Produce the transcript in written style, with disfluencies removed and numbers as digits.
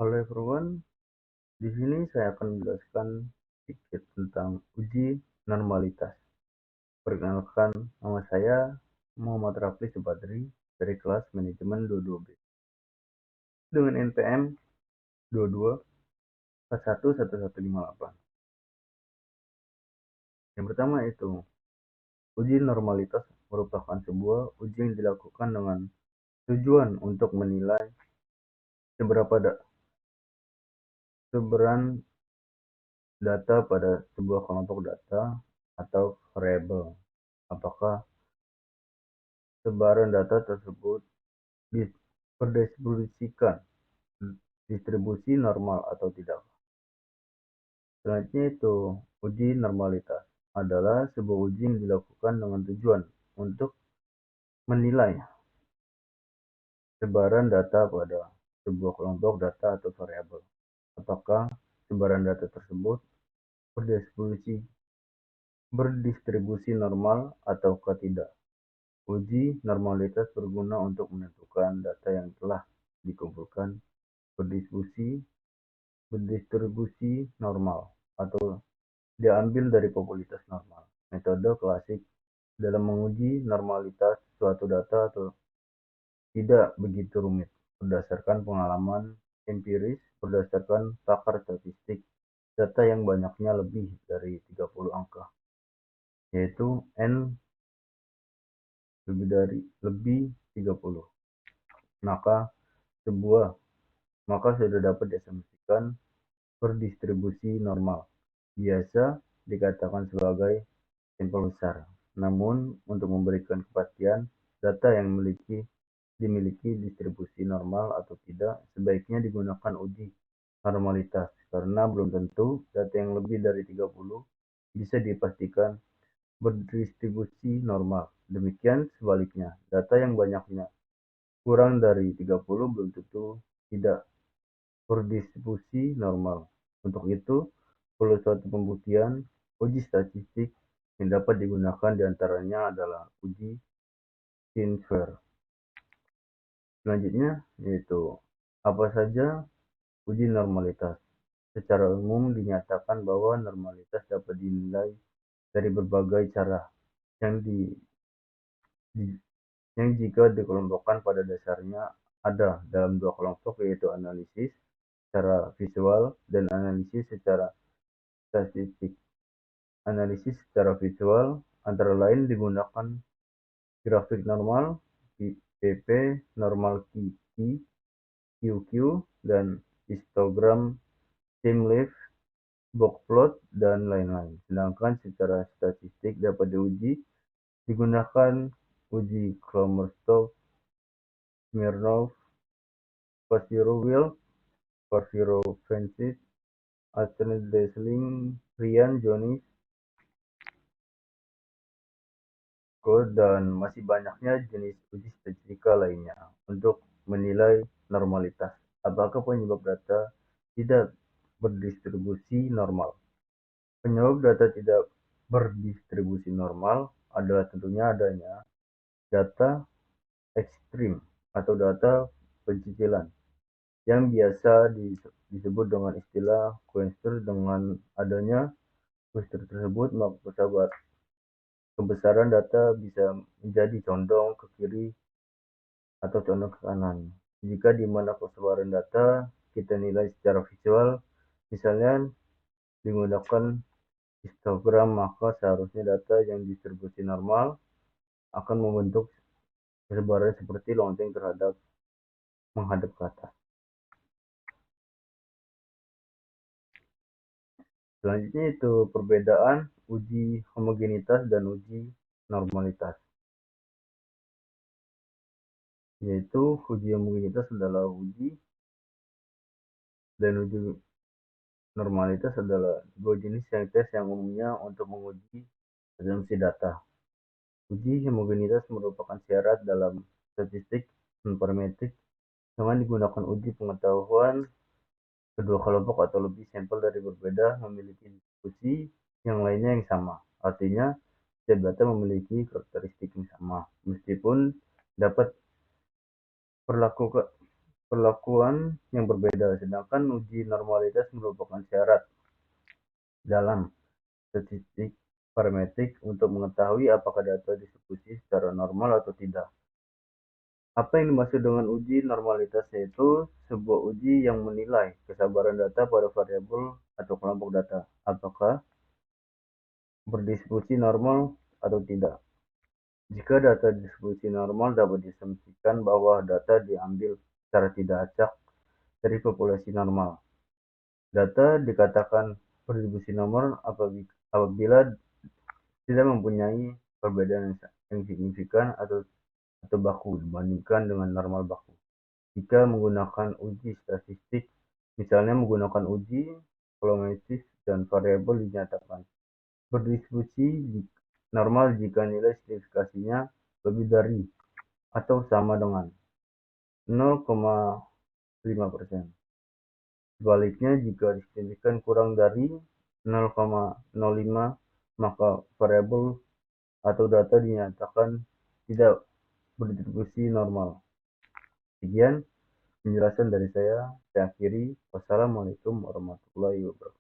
Halo everyone, di sini saya akan menjelaskan sedikit tentang uji normalitas. Perkenalkan, nama saya Muhammad Rafli Subadri dari kelas manajemen 22B dengan NPM 22411158. Yang pertama itu, uji normalitas merupakan sebuah uji yang dilakukan dengan tujuan untuk menilai seberapa data pada sebuah kelompok data atau variabel. Apakah sebaran data tersebut distribusikan distribusi normal atau tidak. Selanjutnya itu, uji normalitas adalah sebuah uji yang dilakukan dengan tujuan untuk menilai sebaran data pada sebuah kelompok data atau variabel. Apakah sebaran data tersebut berdistribusi normal ataukah tidak. Uji normalitas berguna untuk menentukan data yang telah dikumpulkan berdistribusi normal atau diambil dari popularitas normal. Metode klasik dalam menguji normalitas suatu data atau tidak begitu rumit, berdasarkan pengalaman empiris, berdasarkan pakar statistik, data yang banyaknya lebih dari 30 angka, yaitu N lebih 30. Maka sudah dapat diasumsikan berdistribusi normal. Biasa dikatakan sebagai sampel besar. Namun, untuk memberikan kepastian data yang dimiliki distribusi normal atau tidak, sebaiknya digunakan uji normalitas, karena belum tentu data yang lebih dari 30 bisa dipastikan berdistribusi normal. Demikian sebaliknya, data yang banyaknya kurang dari 30 belum tentu tidak berdistribusi normal. Untuk itu, perlu suatu pembuktian uji statistik yang dapat digunakan diantaranya adalah uji T-square. Selanjutnya yaitu apa saja uji normalitas. Secara umum dinyatakan bahwa normalitas dapat dinilai dari berbagai cara yang jika dikelompokkan pada dasarnya ada dalam dua kelompok, yaitu analisis secara visual dan analisis secara statistik. Analisis secara visual antara lain digunakan grafik normal, PP, normal QQ, dan histogram, time lapse, box plot, dan lain-lain. Sedangkan secara statistik dapat digunakan uji Kolmogorov, Smirnov, Koshiro Will, Koshiro Francis, Astrid Desling, Ryan Jones, dan masih banyaknya jenis uji statistika lainnya untuk menilai normalitas. Apakah penyebab data tidak berdistribusi normal? Penyebab data tidak berdistribusi normal adalah tentunya adanya data ekstrim atau data pencicilan yang biasa disebut dengan istilah cluster. Dengan adanya cluster tersebut, maka kebesaran data bisa menjadi condong ke kiri atau condong ke kanan. Jika di mana keseluruhan data kita nilai secara visual, misalnya menggunakan histogram, maka seharusnya data yang distribusi normal akan membentuk sebaran seperti lonceng menghadap ke atas. Selanjutnya itu perbedaan uji homogenitas dan uji normalitas. Yaitu uji homogenitas adalah uji dan uji normalitas adalah dua jenis tes yang umumnya untuk menguji asumsi data. Uji homogenitas merupakan syarat dalam statistik informatik dengan digunakan uji pengetahuan kedua kelompok atau lebih sampel dari berbeda memiliki distribusi yang lainnya yang sama. Artinya, setiap data memiliki karakteristik yang sama, meskipun dapat perlakuan yang berbeda. Sedangkan uji normalitas merupakan syarat dalam statistik parametrik untuk mengetahui apakah data distribusi secara normal atau tidak. Apa yang dimaksud dengan uji normalitas? Yaitu sebuah uji yang menilai kesabaran data pada variabel atau kelompok data, apakah berdistribusi normal atau tidak. Jika data distribusi normal, dapat diasumsikan bahwa data diambil secara tidak acak dari populasi normal. Data dikatakan berdistribusi normal apabila tidak mempunyai perbedaan yang signifikan atau baku dibandingkan dengan normal baku. Jika menggunakan uji statistik, misalnya menggunakan uji volumetris dan variabel dinyatakan berdistribusi normal jika nilai signifikasinya lebih dari atau sama dengan 0,5%. Sebaliknya, jika signifikan kurang dari 0,05, maka variabel atau data dinyatakan tidak berdistribusi normal. Sekian penjelasan dari saya. Saya akhiri. Wassalamualaikum warahmatullahi wabarakatuh.